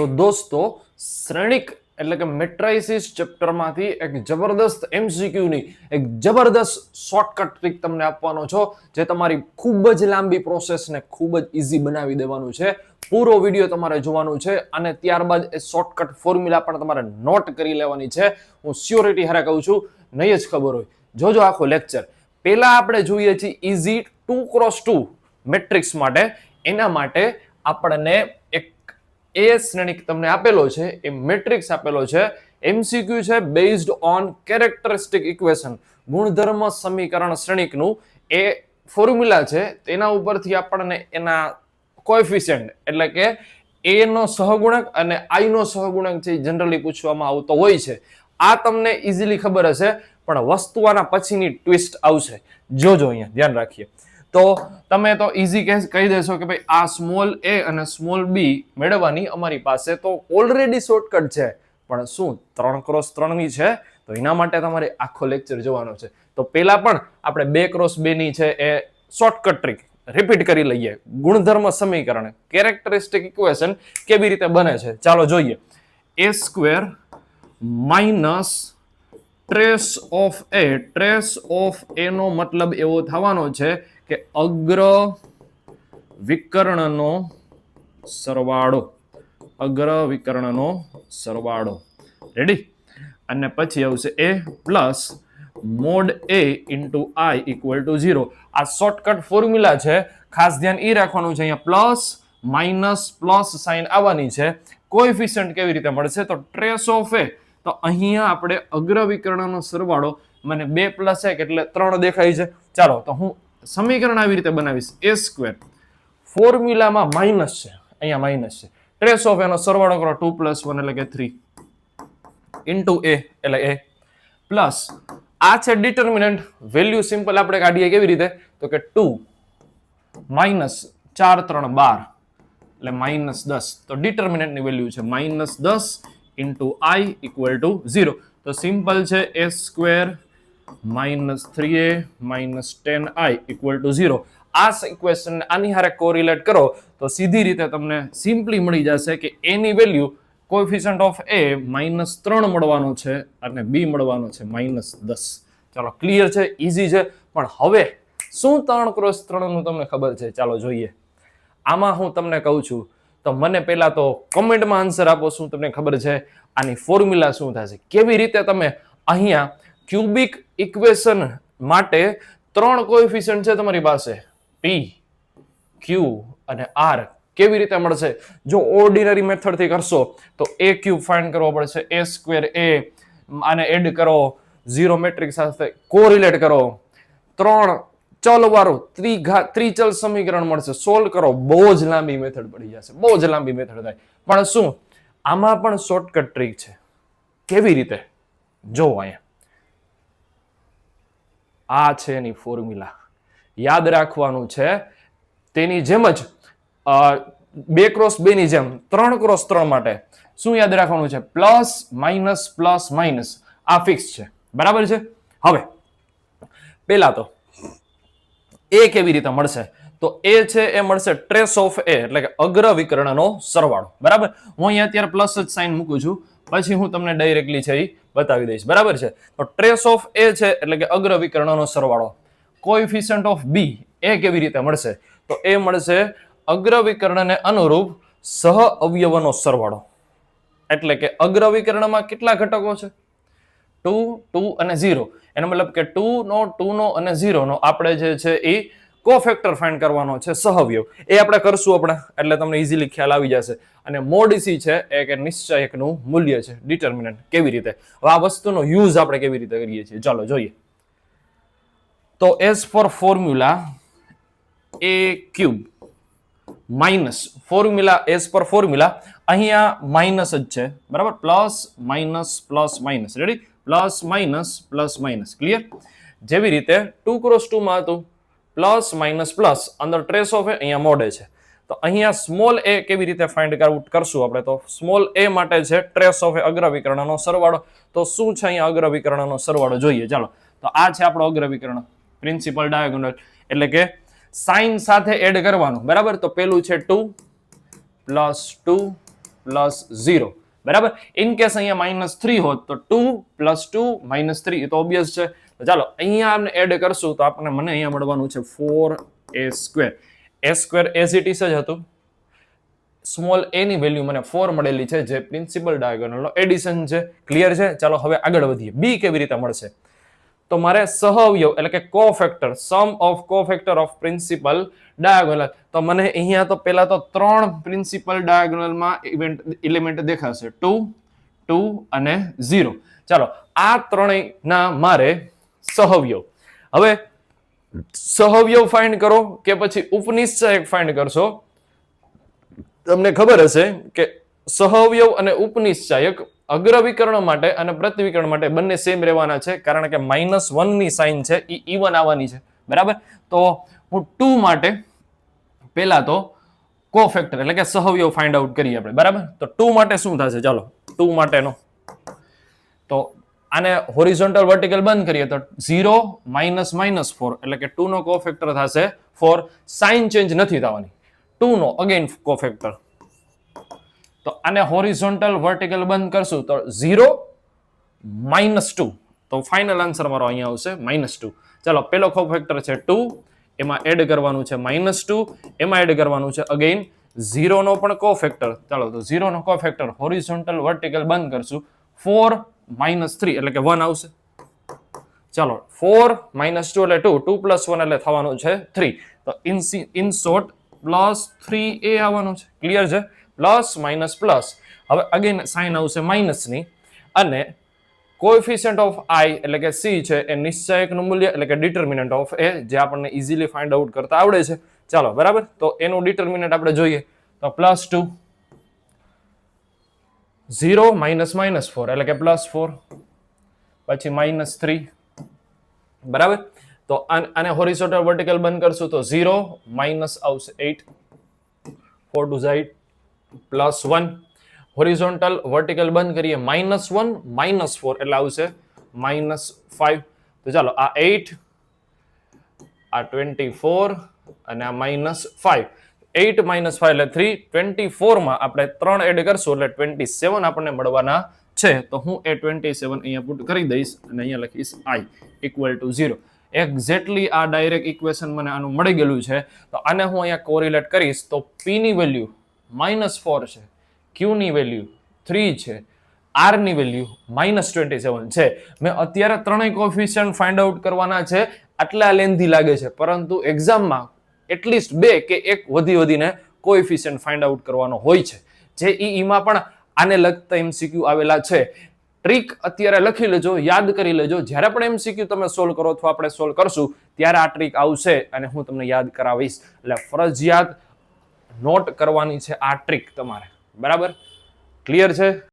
તો દોસ્તો શ્રેણિક એટલે કે મેટ્રાઇસિસ ચેપ્ટરમાંથી એક જબરદસ્ત એમસીક્યુ ની એક જબરદસ્ત શોર્ટકટ ટ્રીક તમને આપવાનો છો જે તમારી ખૂબ જ લાંબી પ્રોસેસને ખૂબ જ ઈઝી બનાવી દેવાનું છે. પૂરો વિડીયો તમારે જોવાનું છે અને ત્યારબાદ એ શોર્ટકટ ફોર્મ્યુલા પણ તમારે નોટ કરી લેવાની છે. હું સ્યોરિટી હારે કહું છું, નહીં જ ખબર હોય જોજો આખો લેક્ચર. પહેલા આપણે જોઈએ છીએ ઇઝી 2x2 મેટ્રિક્સ માટે. એના માટે આપણને એક એ શ્રેણિક તમને આપેલો છે, એ મેટ્રિક્સ આપેલો છે, એમસીક્યુ છે બેઝડ ઓન કેરેક્ટરિસ્ટિક ઇક્વેશન, ગુણધર્મ સમીકરણ શ્રેણિકનું એ ફોર્મ્યુલા છે. તેના ઉપરથી આપણને એના કોએફિશિયન્ટ એટલે કે એ નો સહગુણક અને આઈ નો સહગુણક છે જનરલી પૂછવામાં આવતો હોય છે. આ તમને ઇઝીલી ખબર હશે, પણ વસ્તુ આના પછીની ટ્વિસ્ટ આવશે, જોજો અહીંયા ધ્યાન રાખીએ. તો તમે તો ઈઝી કહી દેશો કે ભાઈ આ સ્મોલ એ અને સ્મોલ બી મેળવવાની અમારી પાસે તો ઓલરેડી શોર્ટકટ છે, પણ શું 3x3 ની છે? તો એના માટે તમારે આખો લેક્ચર જોવાનો છે. તો પહેલા પણ આપણે 2x2 ની છે એ શોર્ટકટ ટ્રીક રિપીટ કરી લઈએ. ગુણધર્મ સમીકરણ કેરેક્ટરિસ્ટિક ઇક્વેશન કેવી રીતે બને છે ચાલો જોઈએ. a square minus trace of A નો મતલબ એવો થવાનો છે કે અગ્ર વિકર્ણનો સરવાળો. રેડી? અને પછી આવશે a plus mode a into i equal to 0. આ શોર્ટકટ ફોર્મ્યુલા છે, ખાસ ધ્યાન એ રાખવાનું છે. અહીંયા પ્લસ માઇનસ પ્લસ સાઇન આવવાની છે. કોએફિશિયન્ટ કેવી રીતે મળશે? તો ટ્રેસ ઓફ એ, તો અહીંયા આપણે અગ્ર વિકર્ણનો સરવાળો, મને 2 પ્લસ 1 એટલે 3 દેખાય છે. ચાલો તો હું સમીકરણ આવી રીતે બનાવીશ. a સ્ક્વેર ફોર્મ્યુલામાં માઇનસ છે, અહીંયા માઇનસ છે. ટ્રેસ ઓફ એનો સરવાળો કરો 2 + 1 એટલે કે 3 ઇન્ટુ a એટલે a પ્લસ આ છે ડિટર્મિનન્ટ. વેલ્યુ સિમ્પલ આપણે કાઢીએ કેવી રીતે? તો કે 2 માઇનસ 4 3 12 એટલે -10. તો ડિટર્મિનન્ટ ની વેલ્યુ છે -10 ઇન્ટુ i ઇક્વલ ટુ 0. તો સિમ્પલ છે a square -3a -10i equal to 0. આ ઇક્વેશન આની હારે કોરિલેટ કરો તો સીધી રીતે તમને સિમ્પલી મળી જશે કે a ની વેલ્યુ કોએફિશિયન્ટ ઓફ a -3 મળવાનો છે અને b મળવાનો છે -10. ચાલો ક્લિયર છે, ઈઝી છે. પણ હવે શું 3x3 નું તમને ખબર છે? ચાલો જોઈએ. આમાં હું તમને કહું છું તો મને પહેલા તો કોમેન્ટમાં આન્સર આપો, શું તમને ખબર છે? આની ફોર્મ્યુલા શું થશે? કેવી રીતે તમે અહીંયા ક્યુબિક ઇક્વેશન માટે 3 કોએફિશિયન્ટ છે તમારી પાસે, p q અને r, કેવી રીતે મળશે? જો ઓર્ડિનરી મેથડ થી કરશો તો a ક્યુબ ફાઇન્ડ કરવો પડશે. a સ્ક્વેર a આને એડ કરો, 0 મેટ્રિક્સ સાથે કોરિલેટ કરો, 3 ચલ વાળું ત્રિચલ સમીકરણ મળશે, સોલ્વ કરો. બહુ જ લાંબી મેથડ પડી જશે, બહુ જ લાંબી મેથડ થાય. પણ શું આમાં પણ શોર્ટકટ ટ્રીક છે. કેવી રીતે? જો અહીંયા આ છે એની ફોર્મ્યુલા, યાદ રાખવાનું છે. તેની જેમ જ 2x2 ની જેમ 3x3 માટે શું યાદ રાખવાનું છે? Plus minus. આ ફિક્સ છે, બરાબર છે. હવે પેલા તો એ કેવી રીતે મળશે? તો એ છે એ મળશે ટ્રેસ ઓફ એ એટલે કે અગ્ર વિકર્ણનો સરવાળો. બરાબર? હું અહીંયા અત્યારે પ્લસ જ સાઇન મૂકું છું, પછી હું તમને ડાયરેક્ટલી છે એ બતાવી દઈશ. બરાબર છે? તો ટ્રેસ ઓફ એ છે એટલે કે અગ્ર વિકર્ણનો સરવાળો. કોએફિશિયન્ટ ઓફ બી એ કેવી રીતે મળશે? તો એ મળશે અગ્ર વિકર્ણને અનુરૂપ સહ અવયવનો સરવાળો. એટલે કે અગ્ર વિકર્ણમાં કેટલા ઘટકો છે? 2 2 અને 0. એનો મતલબ કે 2 નો અને 0 નો આપણે જે છે એ કોફેક્ટર ફાઇન્ડ કરવાનો છે, સહઅવયવ. એ આપણે કરશું એટલે તમને ઇઝીલી ખ્યાલ આવી જશે. અને મોડ સી છે એ કે નિશ્ચયકનું મૂલ્ય છે, ડિટર્મિનન્ટ. કેવી રીતે? હવે આ વસ્તુનો યુઝ આપણે કેવી રીતે કરીએ છીએ ચાલો જોઈએ. તો as per formula a cube minus formula, as per formula અહીંયા માઇનસ જ છે, બરાબર? Plus minus. Ready? Plus minus. Clear? જેવી રીતે 2x2 માં હતું પ્લસ અંદર ટ્રેસ ઓફ એ, અહીંયા મોડે છે. તો અહીંયા સ્મોલ એ કેવી રીતે ફાઇન્ડ આઉટ કરશું આપણે? તો સ્મોલ એ માટે છે ટ્રેસ ઓફ એ અગ્ર વિકર્ણનો સરવાળો. તો શું છે અહીંયા અગ્ર વિકર્ણનો સરવાળો જોઈએ ચાલો. તો આ છે આપણો અગ્ર વિકર્ણ, પ્રિન્સિપલ ડાયાગોનલ, એટલે કે સાઇન સાથે એડ કરવાનું. બરાબર? તો પેલું છે 2 + 2 +0. બરાબર. ઇન કેસ અહીંયા -3 હોત તો 2 + 2 -3 એ તો ઓબ્વિયસ છે. તો ચાલો અહીંયા આપણે એડ કરશું તો આપણને મને અહીંયા મળવાનું છે 4a². a² as it is જ હતું. સ્મોલ a ની વેલ્યુ મને 4 મળેલી છે જે પ્રિન્સિપલ ડાયગોનલનો એડિશન છે. ક્લિયર છે? ચાલો હવે આગળ વધીએ. b કેવી રીતે મળશે? તો મારે સહઅવયવ એટલે કે cofactor, sum of cofactor of principal diagonal. તો મને અહીંયા તો પહેલા તો 3 પ્રિન્સિપલ ડાયગોનલમાં એલિમેન્ટ દેખાશે, 2, 2 અને 0. ચાલો આ ત્રણેયના મારે સહઅવયવ. હવે સહઅવયવ ફાઇન્ડ કરો કે પછી ઉપનિશ્ચયક ફાઇન્ડ કરશો? તમને ખબર હશે કે સહઅવયવ અને ઉપનિશ્ચયક અગ્રવિકર્ણ માટે અને પ્રતિવિકર્ણ માટે બંને સેમ રહેવાના છે, કારણ કે -1 ની સાઇન છે એ ઈવન આવવાની છે. બરાબર. તો હું 2 માટે પહેલા તો કોફેક્ટર એટલે કે સહઅવયવ ફાઇન્ડ આઉટ કરીએ આપણે. બરાબર. તો 2 માટે શું થશે? ચાલો 2 માટેનો તો આને હોરિઝોન્ટલ વર્ટિકલ બંધ કરીએ તો 0 -4 એટલે કે 2 નો કોફેક્ટર થશે 4. સાઇન ચેન્જ નથી થવાની. 2 નો અગેન કોફેક્ટર. તો આને હોરિઝોન્ટલ વર્ટિકલ બંધ કરશું તો 0 -2. તો ફાઇનલ આન્સર મારો અહીંયા આવશે -2. ચાલો પેલો કોફેક્ટર છે 2, એમાં એડ કરવાનું છે -2, એમાં એડ કરવાનું છે અગેન 0 નો પણ કોફેક્ટર. ચાલો તો 0 નો કોફેક્ટર હોરિઝોન્ટલ વર્ટિકલ બંધ કરશું 4 -3 એટલે કે 1 આવશે. ચાલો 4 -2 એટલે 2, 2 + 1 એટલે થવાનું છે 3. તો ઇન શોર્ટ +3a આવવાનું છે. ક્લિયર છે? Plus minus plus. હવે અગેન સાઇન આવશે માઇનસની અને કોએફિશિયન્ટ ઓફ i એટલે કે c છે એ નિશ્ચયકનું મૂલ્ય એટલે કે ડિટર્મિનન્ટ ઓફ a જે આપણને ઇઝીલી ફાઇન્ડ આઉટ કરતા આવડે છે. ચાલો બરાબર. તો એનું ડિટર્મિનન્ટ આપણે જોઈએ તો +2, 0 -4 એટલે કે +4, પછી -3. બરાબર. તો આને હોરિઝોન્ટલ વર્ટિકલ બંધ કરશું તો 0 માઇનસ આવશે 8, 4 2 8 +1. હોરિઝોન્ટલ વર્ટિકલ બંધ કરીએ -1 -4 એટલે આવશે -5. તો ચાલો આ 8, આ 24 અને આ -5. 8 -5 એટલે 3. 24 માં આપણે 3 એડ કરશું એટલે 27 આપણને મળવાના છે. તો હું એ 27 અહીંયા પુટ કરી દઈશ અને અહીંયા લખીશ i = 0. એક્ઝેક્ટલી આ ડાયરેક્ટ ઇક્વેશન મને આનું મળી ગયેલું છે. તો આને હું અહીંયા કોરિલેટ કરીશ તો p ની વેલ્યુ -4 છે, q ની વેલ્યુ 3 છે, r ની વેલ્યુ -27 છે. મેં અત્યારે ત્રણેય કોએફિશિયન્ટ ફાઇન્ડ આઉટ કરવાના છે. આટલા લેન્ધી લાગે છે, પરંતુ એક્ઝામમાં એટલીસ્ટ 2 કે 1 વધીને કોએફિશિયન્ટ ફાઇન્ડ આઉટ કરવાનો હોય છે. જેઈઈમાં પણ આને લગતા એમસીક્યુ આવેલા છે. ટ્રીક અત્યારે લખી લેજો, યાદ કરી લેજો. જ્યારે પણ એમસીક્યુ તમે સોલ્વ કરો અથવા આપણે સોલ્વ કરશું ત્યારે આ ટ્રીક આવશે અને હું તમને યાદ કરાવીશ. એટલે ફરજિયાત નોટ કરવાની છે આ ટ્રીક તમારે. બરાબર. ક્લિયર છે?